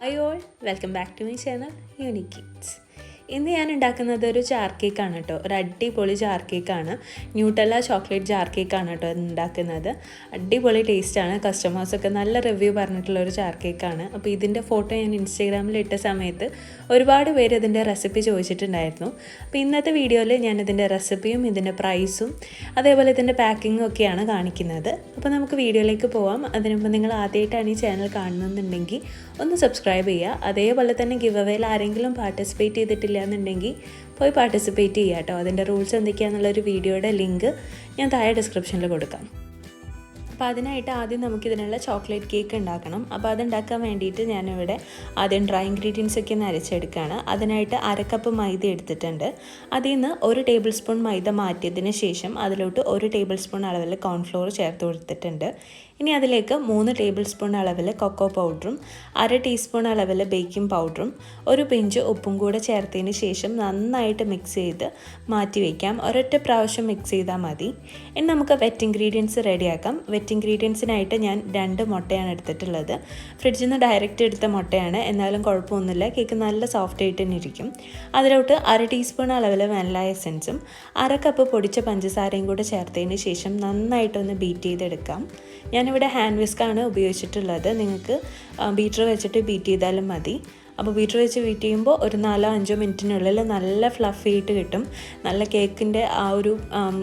Hi all, welcome back to my channel Unique Kids. ഇന്ന് ഞാൻ ഉണ്ടാക്കുന്നത് ഒരു ജാർ കേക്കാണ് കേട്ടോ. ഒരു അടിപൊളി ജാർ കേക്കാണ്. ന്യൂട്ടല്ല ചോക്ലേറ്റ് ജാർ കേക്കാണ് കേട്ടോ ഉണ്ടാക്കുന്നത്. അടിപൊളി ടേസ്റ്റാണ്. കസ്റ്റമേഴ്സൊക്കെ നല്ല റിവ്യൂ പറഞ്ഞിട്ടുള്ള ഒരു ജാർ കേക്കാണ്. അപ്പോൾ ഇതിൻ്റെ ഫോട്ടോ ഞാൻ ഇൻസ്റ്റാഗ്രാമിൽ ഇട്ട സമയത്ത് ഒരുപാട് പേര് ഇതിൻ്റെ റെസിപ്പി ചോദിച്ചിട്ടുണ്ടായിരുന്നു. അപ്പോൾ ഇന്നത്തെ വീഡിയോയിൽ ഞാൻ ഇതിൻ്റെ റെസിപ്പിയും ഇതിൻ്റെ പ്രൈസും അതേപോലെ ഇതിൻ്റെ പാക്കിങ്ങും ഒക്കെയാണ് കാണിക്കുന്നത്. അപ്പോൾ നമുക്ക് വീഡിയോയിലേക്ക് പോവാം. അതിനുമ്പോൾ നിങ്ങൾ ആദ്യമായിട്ടാണ് ഈ ചാനൽ കാണുന്നുണ്ടെങ്കിൽ ഒന്ന് സബ്സ്ക്രൈബ് ചെയ്യുക. അതേപോലെ തന്നെ ഗിവ് അവേയിൽ ആരെങ്കിലും പാർട്ടിസിപ്പേറ്റ് ചെയ്തിട്ടില്ല എന്നുണ്ടെങ്കിൽ പോയി പാർട്ടിസിപ്പേറ്റ് ചെയ്യുക കേട്ടോ. അതിൻ്റെ റൂൾസ് എന്തൊക്കെയാണെന്നുള്ളൊരു വീഡിയോയുടെ ലിങ്ക് ഞാൻ താഴെ ഡിസ്ക്രിപ്ഷനിൽ കൊടുക്കാം. അപ്പോൾ അതിനായിട്ട് ആദ്യം നമുക്കിതിനുള്ള ചോക്ലേറ്റ് കേക്ക് ഉണ്ടാക്കണം. അപ്പോൾ അതുണ്ടാക്കാൻ വേണ്ടിയിട്ട് ഞാനിവിടെ ആദ്യം ഡ്രൈ ഇൻഗ്രീഡിയൻസ് ഒക്കെ ഒന്ന് അരച്ചെടുക്കുകയാണ്. അതിനായിട്ട് 1/2 കപ്പ് മൈദ എടുത്തിട്ടുണ്ട്. അതിൽ നിന്ന് 1 ടേബിൾ സ്പൂൺ മൈദ മാറ്റിയതിന് ശേഷം അതിലോട്ട് 1 ടേബിൾ സ്പൂൺ അളവിൽ കോൺഫ്ലോർ ചേർത്ത് കൊടുത്തിട്ടുണ്ട്. ഇനി അതിലേക്ക് 3 ടേബിൾ സ്പൂൺ അളവിൽ കൊക്കോ പൗഡറും 1/2 ടീസ്പൂൺ അളവിൽ ബേക്കിംഗ് പൗഡറും ഒരു പിഞ്ച് ഉപ്പും കൂടെ ചേർത്തതിന് ശേഷം നന്നായിട്ട് മിക്സ് ചെയ്ത് മാറ്റി വയ്ക്കാം. ഒരൊറ്റ പ്രാവശ്യം മിക്സ് ചെയ്താൽ മതി. ഇനി നമുക്ക് വെറ്റ് ഇൻഗ്രീഡിയൻസ് റെഡിയാക്കാം. വെറ്റ് ഇൻഗ്രീഡിയൻസിനായിട്ട് ഞാൻ 2 മുട്ടയാണ് എടുത്തിട്ടുള്ളത്. ഫ്രിഡ്ജിൽ നിന്ന് ഡയറക്റ്റ് എടുത്ത മുട്ടയാണ്, എന്നാലും കുഴപ്പമൊന്നുമില്ല. കേക്ക് നല്ല സോഫ്റ്റ് ആയിട്ട് തന്നെ ഇരിക്കും. അതിലോട്ട് 1/2 ടീസ്പൂൺ അളവിൽ വാനില എസൻസും 1/2 കപ്പ് പൊടിച്ച പഞ്ചസാരയും കൂടെ ചേർത്തതിന് ശേഷം നന്നായിട്ടൊന്ന് ബീറ്റ് ചെയ്തെടുക്കാം. ഞാനിവിടെ ഹാൻഡ് വിസ്കാണ് ഉപയോഗിച്ചിട്ടുള്ളത്. നിങ്ങൾക്ക് ബീറ്റർ വെച്ചിട്ട് ബീറ്റ് ചെയ്താലും മതി. അപ്പോൾ ബീറ്റർ വെച്ച് ബീറ്റ് ചെയ്യുമ്പോൾ ഒരു 4-5 മിനിറ്റിനുള്ളിൽ നല്ല ഫ്ലഫി ആയിട്ട് കിട്ടും. നല്ല കേക്കിൻ്റെ ആ ഒരു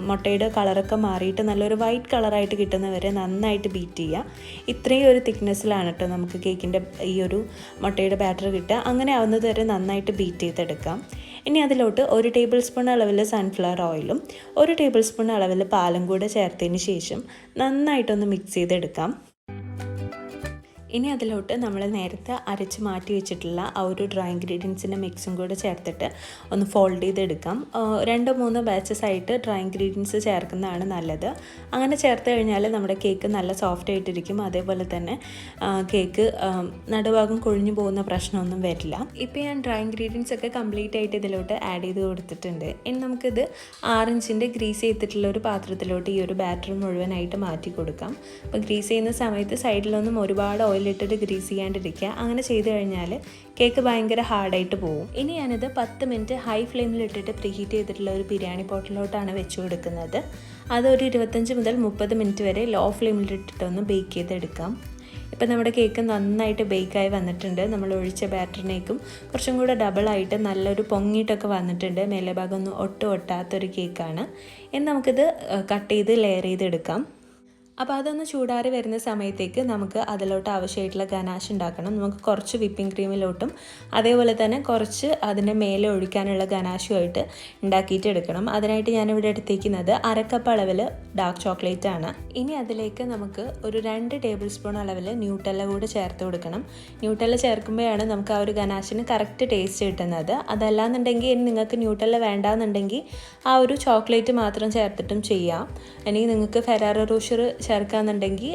മുട്ടയുടെ കളറൊക്കെ മാറിയിട്ട് നല്ലൊരു വൈറ്റ് കളറായിട്ട് കിട്ടുന്നവരെ നന്നായിട്ട് ബീറ്റ് ചെയ്യുക. ഇത്രയും ഒരു തിക്നെസ്സിലാണ് കേട്ടോ നമുക്ക് കേക്കിൻ്റെ ഈ ഒരു മുട്ടയുടെ ബാറ്റർ കിട്ടുക. അങ്ങനെ ആവുന്നത് വരെ നന്നായിട്ട് ബീറ്റ് ചെയ്തെടുക്കാം. ഇനി അതിലോട്ട് 1 ടേബിൾ സ്പൂൺ അളവിൽ സൺഫ്ലവർ ഓയിലും 1 ടേബിൾ സ്പൂൺ അളവിൽ പാലും കൂടെ ചേർത്തതിന് ശേഷം നന്നായിട്ടൊന്ന് മിക്സ് ചെയ്തെടുക്കാം. ഇനി അതിലോട്ട് നമ്മൾ നേരത്തെ അരച്ച് മാറ്റി വെച്ചിട്ടുള്ള ആ ഒരു ഡ്രൈ ഇൻഗ്രീഡിയൻസിൻ്റെ മിക്സും കൂടെ ചേർത്തിട്ട് ഒന്ന് ഫോൾഡ് ചെയ്തെടുക്കാം. 2-3 ബാച്ചസ് ആയിട്ട് ഡ്രൈ ഇൻഗ്രീഡിയൻസ് ചേർക്കുന്നതാണ് നല്ലത്. അങ്ങനെ ചേർത്ത് കഴിഞ്ഞാൽ നമ്മുടെ കേക്ക് നല്ല സോഫ്റ്റ് ആയിട്ടിരിക്കും. അതേപോലെ തന്നെ കേക്ക് നടുഭാഗം കൊഴിഞ്ഞു പോകുന്ന പ്രശ്നമൊന്നും വരില്ല. ഇപ്പോൾ ഞാൻ ഡ്രൈ ഇൻഗ്രീഡിയൻസ് ഒക്കെ കംപ്ലീറ്റ് ആയിട്ട് ഇതിലോട്ട് ആഡ് ചെയ്ത് കൊടുത്തിട്ടുണ്ട്. ഇനി നമുക്കിത് 6 ഇഞ്ചിൻ്റെ ഗ്രീസ് ചെയ്തിട്ടുള്ള ഒരു പാത്രത്തിലോട്ട് ഈ ഒരു ബാറ്റർ മുഴുവനായിട്ട് മാറ്റി കൊടുക്കാം. അപ്പോൾ ഗ്രീസ് ചെയ്യുന്ന സമയത്ത് സൈഡിലൊന്നും ഒരുപാട് ഓയിലിട്ടിട്ട് ഗ്രീസ് ചെയ്യാണ്ടിരിക്കുക. അങ്ങനെ ചെയ്ത് കഴിഞ്ഞാൽ കേക്ക് ഭയങ്കര ഹാർഡായിട്ട് പോകും. ഇനി ഞാനിത് 10 മിനിറ്റ് ഹൈ ഫ്ലെയിമിലിട്ടിട്ട് പ്രീഹീറ്റ് ചെയ്തിട്ടുള്ള ഒരു ബിരിയാണി പോട്ടിലോട്ടാണ് വെച്ച് കൊടുക്കുന്നത്. അതൊരു 25 മുതൽ 30 മിനിറ്റ് വരെ ലോ ഫ്ലെയിമിലിട്ടിട്ടൊന്ന് ബേക്ക് ചെയ്തെടുക്കാം. ഇപ്പം നമ്മുടെ കേക്ക് നന്നായിട്ട് ബേക്കായി വന്നിട്ടുണ്ട്. നമ്മൾ ഒഴിച്ച ബാറ്ററിനേക്കും കുറച്ചും കൂടെ ഡബിളായിട്ട് നല്ലൊരു പൊങ്ങിയിട്ടൊക്കെ വന്നിട്ടുണ്ട്. മേലെ ഭാഗം ഒന്നും ഒട്ടാത്തൊരു കേക്കാണ്. ഇനി നമുക്കിത് കട്ട് ചെയ്ത് ലെയർ ചെയ്തെടുക്കാം. അപ്പോൾ അതൊന്ന് ചൂടാറി വരുന്ന സമയത്തേക്ക് നമുക്ക് അതിലോട്ട് ആവശ്യമായിട്ടുള്ള ഗനാഷ് ഉണ്ടാക്കണം. നമുക്ക് കുറച്ച് വിപ്പിംഗ് ക്രീമിലോട്ടും അതേപോലെ തന്നെ കുറച്ച് അതിൻ്റെ മേലെ ഒഴിക്കാനുള്ള ഗനാഷുമായിട്ട് ഉണ്ടാക്കിയിട്ട് എടുക്കണം. അതിനായിട്ട് ഞാനിവിടെ എടുത്തേക്കുന്നത് 1/2 കപ്പ് അളവിൽ ഡാർക്ക് ചോക്ലേറ്റ് ആണ്. ഇനി അതിലേക്ക് നമുക്ക് ഒരു 2 ടേബിൾ സ്പൂൺ അളവിൽ ന്യൂട്ടല്ല കൂടെ ചേർത്ത് കൊടുക്കണം. ന്യൂട്ടല്ല ചേർക്കുമ്പോഴാണ് നമുക്ക് ആ ഒരു ഗനാഷിന് കറക്റ്റ് ടേസ്റ്റ് കിട്ടുന്നത്. അതല്ലാന്നുണ്ടെങ്കിൽ ഇനി നിങ്ങൾക്ക് ന്യൂട്ടല്ല വേണ്ടാന്നുണ്ടെങ്കിൽ ആ ഒരു ചോക്ലേറ്റ് മാത്രം ചേർത്തിട്ടും ചെയ്യാം. ഇനി നിങ്ങൾക്ക് ഫെറാറോ റോഷർ ചേർക്കാന്നുണ്ടെങ്കിൽ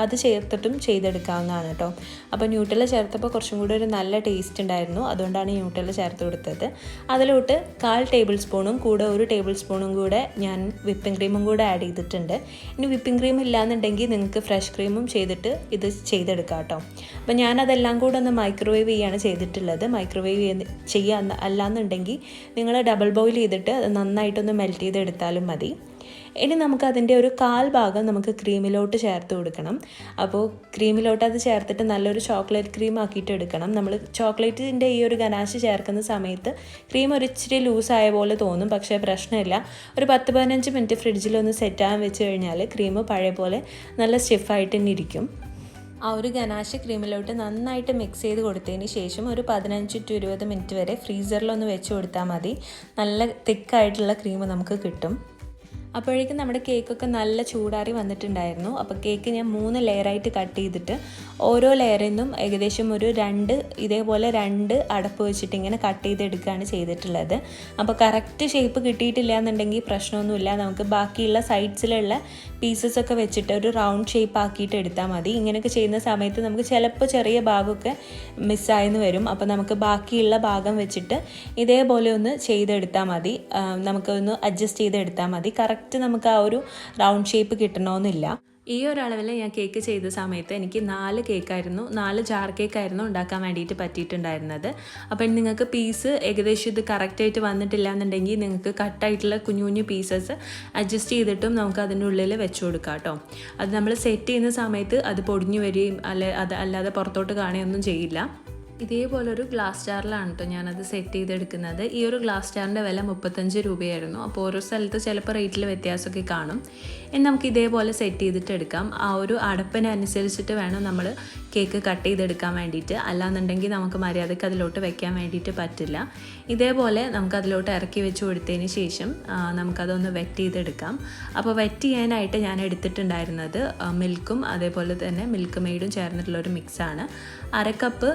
അത് ചേർത്തിട്ടും ചെയ്തെടുക്കാവുന്നതാണ് കേട്ടോ. അപ്പോൾ ന്യൂട്ടല്ല ചേർത്തപ്പോൾ കുറച്ചും കൂടി ഒരു നല്ല ടേസ്റ്റ് ഉണ്ടായിരുന്നു. അതുകൊണ്ടാണ് ന്യൂട്ടല്ല ചേർത്ത് കൊടുത്തത്. അതിലോട്ട് 1/4 ടേബിൾ സ്പൂണും കൂടെ 1 ടേബിൾ സ്പൂണും കൂടെ ഞാൻ വിപ്പിംഗ് ക്രീമും കൂടെ ആഡ് ചെയ്തിട്ടുണ്ട്. ഇനി വിപ്പിംഗ് ക്രീം ഇല്ലാന്നുണ്ടെങ്കിൽ നിങ്ങൾക്ക് ഫ്രഷ് ക്രീമും ചെയ്തിട്ട് ഇത് ചെയ്തെടുക്കാം കേട്ടോ. അപ്പോൾ ഞാനതെല്ലാം കൂടെ ഒന്ന് മൈക്രോവേവ് ചെയ്യാണ് ചെയ്തിട്ടുള്ളത്. മൈക്രോവേവ് ചെയ്യുക അല്ലാന്നുണ്ടെങ്കിൽ നിങ്ങൾ ഡബിൾ ബോയിൽ ചെയ്തിട്ട് അത് നന്നായിട്ടൊന്ന് മെൽറ്റ് ചെയ്തെടുത്താലും മതി. ഇനി നമുക്കതിൻ്റെ ഒരു 1/4 ഭാഗം നമുക്ക് ക്രീമിലോട്ട് ചേർത്ത് കൊടുക്കണം. അപ്പോൾ ക്രീമിലോട്ട് അത് ചേർത്തിട്ട് നല്ലൊരു ചോക്ലേറ്റ് ക്രീം ആക്കിയിട്ട് എടുക്കണം. നമ്മൾ ചോക്ലേറ്റിൻ്റെ ഈ ഒരു ഗനാഷ് ചേർക്കുന്ന സമയത്ത് ക്രീം ഒരു ഇച്ചിരി ലൂസായ പോലെ തോന്നും, പക്ഷേ പ്രശ്നമില്ല. ഒരു 10-15 മിനിറ്റ് ഫ്രിഡ്ജിലൊന്ന് സെറ്റാകാൻ വെച്ച് കഴിഞ്ഞാൽ ക്രീം പഴയ പോലെ നല്ല സ്റ്റിഫായിട്ട് തന്നെ ഇരിക്കും. ആ ഒരു ഗനാഷ് ക്രീമിലോട്ട് നന്നായിട്ട് മിക്സ് ചെയ്ത് കൊടുത്തതിന് ശേഷം ഒരു 15 to 20 മിനിറ്റ് വരെ ഫ്രീസറിലൊന്ന് വെച്ച് കൊടുത്താൽ മതി. നല്ല തിക്കായിട്ടുള്ള ക്രീം നമുക്ക് കിട്ടും. അപ്പോഴേക്കും നമ്മുടെ കേക്കൊക്കെ നല്ല ചൂടാറി വന്നിട്ടുണ്ടായിരുന്നു. അപ്പോൾ കേക്ക് ഞാൻ 3 ലെയറായിട്ട് കട്ട് ചെയ്തിട്ട് ഓരോ ലെയറിൽ നിന്നും ഏകദേശം ഒരു 2 ഇതേപോലെ 2 അടപ്പ് വെച്ചിട്ട് ഇങ്ങനെ കട്ട് ചെയ്തെടുക്കുകയാണ് ചെയ്തിട്ടുള്ളത്. അപ്പോൾ കറക്റ്റ് ഷേപ്പ് കിട്ടിയിട്ടില്ല എന്നുണ്ടെങ്കിൽ പ്രശ്നമൊന്നുമില്ല. നമുക്ക് ബാക്കിയുള്ള സൈഡ്സിലുള്ള പീസസൊക്കെ വെച്ചിട്ട് ഒരു റൗണ്ട് ഷേപ്പ് ആക്കിയിട്ട് എടുത്താൽ മതി. ഇങ്ങനെയൊക്കെ ചെയ്യുന്ന സമയത്ത് നമുക്ക് ചിലപ്പോൾ ചെറിയ ഭാഗമൊക്കെ മിസ്സായെന്ന് വരും. അപ്പോൾ നമുക്ക് ബാക്കിയുള്ള ഭാഗം വെച്ചിട്ട് ഇതേപോലെ ഒന്ന് ചെയ്തെടുത്താൽ മതി. നമുക്കൊന്ന് അഡ്ജസ്റ്റ് ചെയ്തെടുത്താൽ മതി. കറക്റ്റ് നമുക്ക് ആ ഒരു റൗണ്ട് ഷേപ്പ് കിട്ടണമെന്നില്ല. ഈ ഒരു അളവിൽ ഞാൻ കേക്ക് ചെയ്ത സമയത്ത് എനിക്ക് 4 കേക്കായിരുന്നു 4 ജാർ കേക്കായിരുന്നു ഉണ്ടാക്കാൻ വേണ്ടിയിട്ട് പറ്റിയിട്ടുണ്ടായിരുന്നത്. അപ്പോൾ നിങ്ങൾക്ക് പീസ് ഏകദേശം ഇത് കറക്റ്റായിട്ട് വന്നിട്ടില്ല എന്നുണ്ടെങ്കിൽ നിങ്ങൾക്ക് കട്ടായിട്ടുള്ള കുഞ്ഞു കുഞ്ഞു പീസസ് അഡ്ജസ്റ്റ് ചെയ്തിട്ടും നമുക്ക് അതിൻ്റെ ഉള്ളിൽ വെച്ച് കൊടുക്കാം കേട്ടോ. അത് നമ്മൾ സെറ്റ് ചെയ്യുന്ന സമയത്ത് അത് പൊടിഞ്ഞു വരികയും അല്ലാതെ പുറത്തോട്ട് കാണുകയൊന്നും ചെയ്യില്ല. ഇതേപോലൊരു ഗ്ലാസ് ജാറിലാണ് കേട്ടോ ഞാനത് സെറ്റ് ചെയ്തെടുക്കുന്നത്. ഈ ഒരു ഗ്ലാസ് ജാറിൻ്റെ വില 35 രൂപയായിരുന്നു. അപ്പോൾ ഓരോ സ്ഥലത്ത് ചിലപ്പോൾ റേറ്റിൽ വ്യത്യാസമൊക്കെ കാണും. ഇനി നമുക്ക് ഇതേപോലെ സെറ്റ് ചെയ്തിട്ട് എടുക്കാം. ആ ഒരു അടപ്പിനനുസരിച്ചിട്ട് വേണം നമ്മൾ കേക്ക് കട്ട് ചെയ്തെടുക്കാൻ വേണ്ടിയിട്ട്. അല്ലാന്നുണ്ടെങ്കിൽ നമുക്ക് മര്യാദയ്ക്ക് അതിലോട്ട് വെക്കാൻ വേണ്ടിയിട്ട് പറ്റില്ല. ഇതേപോലെ നമുക്കതിലോട്ട് ഇറക്കി വെച്ച് കൊടുത്തതിന് ശേഷം നമുക്കതൊന്ന് വെറ്റ് ചെയ്തെടുക്കാം. അപ്പോൾ വെറ്റ് ചെയ്യാനായിട്ട് ഞാൻ എടുത്തിട്ടുണ്ടായിരുന്നത് മിൽക്കും അതേപോലെ തന്നെ മിൽക്ക് മെയ്ഡും ചേർന്നിട്ടുള്ളൊരു മിക്സാണ്. 1/2 കപ്പ്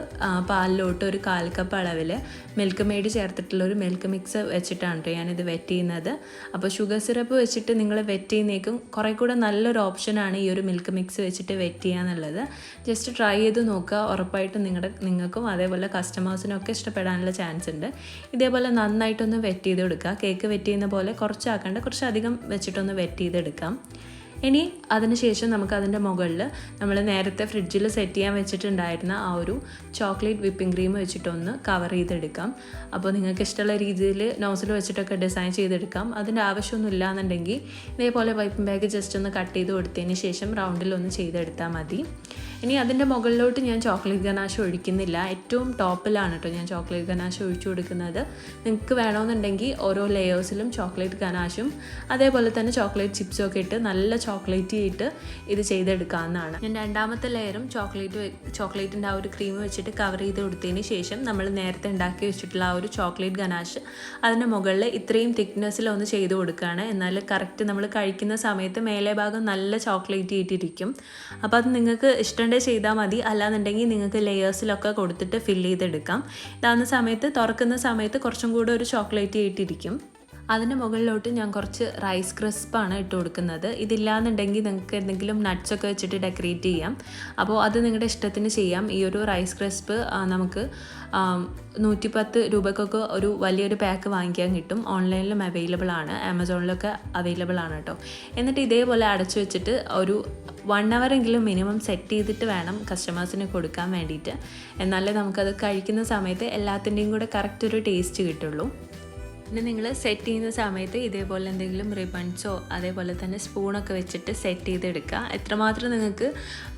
പാലിലോട്ട് ഒരു 1/4 കപ്പ് അളവിൽ മിൽക്ക് മെയ്ഡ് ചേർത്തിട്ടുള്ളൊരു മിൽക്ക് മിക്സ് വെച്ചിട്ടാണ് കേട്ടോ ഞാനിത് വെറ്റ് ചെയ്യുന്നത്. അപ്പോൾ ഷുഗർ സിറപ്പ് വെച്ചിട്ട് നിങ്ങൾ വെറ്റ് ചെയ്യുന്നേക്കും കുറേ കൂടെ നല്ലൊരു ഓപ്ഷനാണ് ഈ ഒരു മിൽക്ക് മിക്സ് വെച്ചിട്ട് വെറ്റ് ചെയ്യാന്നുള്ളത്. ജസ്റ്റ് ട്രൈ ചെയ്ത് നോക്കുക. ഉറപ്പായിട്ടും നിങ്ങൾക്കും അതേപോലെ കസ്റ്റമേഴ്സിനും ഒക്കെ ഇഷ്ടപ്പെടാനുള്ള ചാൻസ് ഉണ്ട്. ഇതേപോലെ നന്നായിട്ടൊന്ന് വെറ്റ് ചെയ്ത് കൊടുക്കുക. കേക്ക് വെറ്റ് ചെയ്യുന്ന പോലെ കുറച്ചാക്കേണ്ട, കുറച്ചധികം വെച്ചിട്ടൊന്ന് വെറ്റ് ചെയ്തെടുക്കാം. ഇനി അതിനുശേഷം നമുക്ക് അതിൻ്റെ മുകളിൽ നമ്മൾ നേരത്തെ ഫ്രിഡ്ജിൽ സെറ്റ് ചെയ്യാൻ വെച്ചിട്ടുണ്ടായിരുന്ന ആ ഒരു ചോക്ലേറ്റ് വിപ്പിംഗ് ക്രീം വെച്ചിട്ടൊന്ന് കവർ ചെയ്തെടുക്കാം. അപ്പോൾ നിങ്ങൾക്ക് ഇഷ്ടമുള്ള രീതിയിൽ നോസിൽ വെച്ചിട്ടൊക്കെ ഡിസൈൻ ചെയ്തെടുക്കാം. അതിൻ്റെ ആവശ്യമൊന്നുമില്ല എന്നുണ്ടെങ്കിൽ ഇതേപോലെ പൈപ്പിംഗ് ബാഗ് ജസ്റ്റ് ഒന്ന് കട്ട് ചെയ്ത് കൊടുത്തതിന് ശേഷം റൗണ്ടിലൊന്ന് ചെയ്തെടുത്താൽ മതി. ഇനി അതിൻ്റെ മുകളിലോട്ട് ഞാൻ ചോക്ലേറ്റ് ഗനാഷ് ഒഴിക്കുന്നില്ല. ഏറ്റവും ടോപ്പിലാണ് കേട്ടോ ഞാൻ ചോക്ലേറ്റ് ഗനാഷ് ഒഴിച്ചു കൊടുക്കുന്നത്. നിങ്ങൾക്ക് വേണമെന്നുണ്ടെങ്കിൽ ഓരോ ലെയേഴ്സിലും ചോക്ലേറ്റ് ഗനാഷും അതേപോലെ തന്നെ ചോക്ലേറ്റ് ചിപ്സും ഒക്കെ ഇട്ട് നല്ല ചോക്ലേറ്റ് ഇട്ട് ഇത് ചെയ്തെടുക്കാവുന്നതാണ്. ഞാൻ രണ്ടാമത്തെ ലെയറും ചോക്ലേറ്റിൻ്റെ ആ ഒരു ക്രീം വെച്ചിട്ട് കവർ ചെയ്ത് കൊടുത്തതിന് ശേഷം നമ്മൾ നേരത്തെ ഉണ്ടാക്കി വെച്ചിട്ടുള്ള ആ ഒരു ചോക്ലേറ്റ് ഗനാഷ് അതിൻ്റെ മുകളിൽ ഇത്രയും തിക്നെസ്സിലൊന്ന് ചെയ്ത് കൊടുക്കുകയാണ്. എന്നാൽ കറക്റ്റ് നമ്മൾ കഴിക്കുന്ന സമയത്ത് മേലെ ഭാഗം നല്ല ചോക്ലേറ്റ് ഇട്ടിരിക്കും. അപ്പോൾ അത് നിങ്ങൾക്ക് ഇഷ്ടം ചെയ്താൽ മതി. അല്ലാന്നുണ്ടെങ്കിൽ നിങ്ങൾക്ക് ലെയേഴ്സിലൊക്കെ കൊടുത്തിട്ട് ഫില്ല് ചെയ്തെടുക്കാം. ഇതാവുന്ന സമയത്ത് തുറക്കുന്ന സമയത്ത് കുറച്ചും കൂടെ ഒരു ചോക്ലേറ്റ് ആയിട്ടിരിക്കും. അതിൻ്റെ മുകളിലോട്ട് ഞാൻ കുറച്ച് റൈസ് ക്രിസ്പാണ് ഇട്ട് കൊടുക്കുന്നത്. ഇതില്ലാന്നുണ്ടെങ്കിൽ നിങ്ങൾക്ക് എന്തെങ്കിലും നട്ട്സൊക്കെ വെച്ചിട്ട് ഡെക്കറേറ്റ് ചെയ്യാം. അപ്പോൾ അത് നിങ്ങളുടെ ഇഷ്ടത്തിന് ചെയ്യാം. ഈ ഒരു റൈസ് ക്രിസ്പ് നമുക്ക് 110 രൂപക്കൊക്കെ ഒരു വലിയൊരു പാക്ക് വാങ്ങിക്കാൻ കിട്ടും. ഓൺലൈനിലും അവൈലബിൾ ആണ്, ആമസോണിലൊക്കെ അവൈലബിൾ ആണ് കേട്ടോ. എന്നിട്ട് ഇതേപോലെ അടച്ചു വെച്ചിട്ട് ഒരു 1 hour എങ്കിലും മിനിമം സെറ്റ് ചെയ്തിട്ട് വേണം കസ്റ്റമേഴ്സിന് കൊടുക്കാൻ വേണ്ടിയിട്ട്. എന്നാലേ നമുക്കത് കഴിക്കുന്ന സമയത്ത് എല്ലാത്തിൻ്റെയും കൂടെ കറക്റ്റ് ഒരു ടേസ്റ്റ് കിട്ടുള്ളൂ. പിന്നെ നിങ്ങൾ സെറ്റ് ചെയ്യുന്ന സമയത്ത് ഇതേപോലെ എന്തെങ്കിലും റിബൺസോ അതേപോലെ തന്നെ സ്പൂണൊക്കെ വെച്ചിട്ട് സെറ്റ് ചെയ്തെടുക്കുക. എത്രമാത്രം നിങ്ങൾക്ക്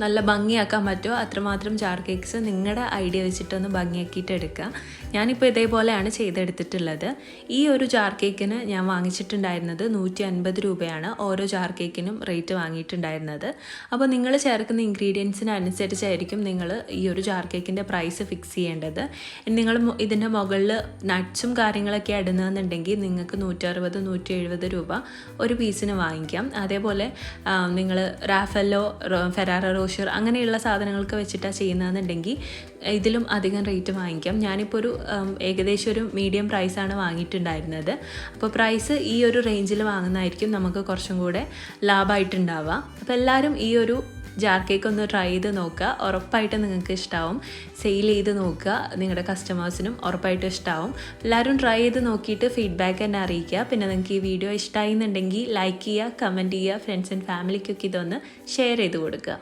നല്ല ഭംഗിയാക്കാൻ പറ്റുമോ അത്രമാത്രം ജാർ കേക്ക്സ് നിങ്ങളുടെ ഐഡിയ വെച്ചിട്ടൊന്ന് ഭംഗിയാക്കിയിട്ട് എടുക്കുക. ഞാനിപ്പോൾ ഇതേപോലെയാണ് ചെയ്തെടുത്തിട്ടുള്ളത്. ഈ ഒരു ജാർ കേക്കിന് ഞാൻ വാങ്ങിച്ചിട്ടുണ്ടായിരുന്നത് 150 രൂപയാണ് ഓരോ ജാർ കേക്കിനും റേറ്റ് വാങ്ങിയിട്ടുണ്ടായിരുന്നത്. അപ്പോൾ നിങ്ങൾ ചേർക്കുന്ന ഇൻഗ്രീഡിയൻസിനനുസരിച്ചായിരിക്കും നിങ്ങൾ ഈ ഒരു ജാർ കേക്കിൻ്റെ പ്രൈസ് ഫിക്സ് ചെയ്യേണ്ടത്. നിങ്ങൾ ഇതിൻ്റെ മുകളിൽ നട്ട്സും കാര്യങ്ങളൊക്കെ ഇടുന്നതെന്നുണ്ടെങ്കിൽ നിങ്ങൾക്ക് 160-170 രൂപ ഒരു പീസിന് വാങ്ങിക്കാം. അതേപോലെ നിങ്ങൾ റാഫല്ലോ ഫെറാറോ റോഷർ അങ്ങനെയുള്ള സാധനങ്ങൾക്ക് വെച്ചിട്ടാണ് ചെയ്യുന്നതെന്നുണ്ടെങ്കിൽ ഇതിലും അധികം റേറ്റ് വാങ്ങിക്കാം. ഞാനിപ്പോൾ ഒരു ഏകദേശം ഒരു മീഡിയം പ്രൈസാണ് വാങ്ങിയിട്ടുണ്ടായിരുന്നത്. അപ്പോൾ പ്രൈസ് ഈ ഒരു റേഞ്ചിൽ വാങ്ങുന്നതായിരിക്കും നമുക്ക് കുറച്ചും കൂടെ ലാഭമായിട്ടുണ്ടാവുക. അപ്പോൾ എല്ലാവരും ഈ ഒരു ജാർ കേക്ക് ഒന്ന് ട്രൈ ചെയ്ത് നോക്കുക. ഉറപ്പായിട്ട് നിങ്ങൾക്ക് ഇഷ്ടമാവും. സെയിൽ ചെയ്ത് നോക്കുക. നിങ്ങളുടെ കസ്റ്റമേഴ്സിനും ഉറപ്പായിട്ടും ഇഷ്ടമാവും. എല്ലാവരും ട്രൈ ചെയ്ത് നോക്കിയിട്ട് ഫീഡ്ബാക്ക് എന്നെ അറിയിക്കുക. പിന്നെ നിങ്ങൾക്ക് ഈ വീഡിയോ ഇഷ്ടമായി എന്നുണ്ടെങ്കിൽ ലൈക്ക് ചെയ്യുക, കമൻറ്റ് ചെയ്യുക, ഫ്രണ്ട്സ് ആൻഡ് ഫാമിലിക്കൊക്കെ ഇതൊന്ന് ഷെയർ ചെയ്ത് കൊടുക്കുക.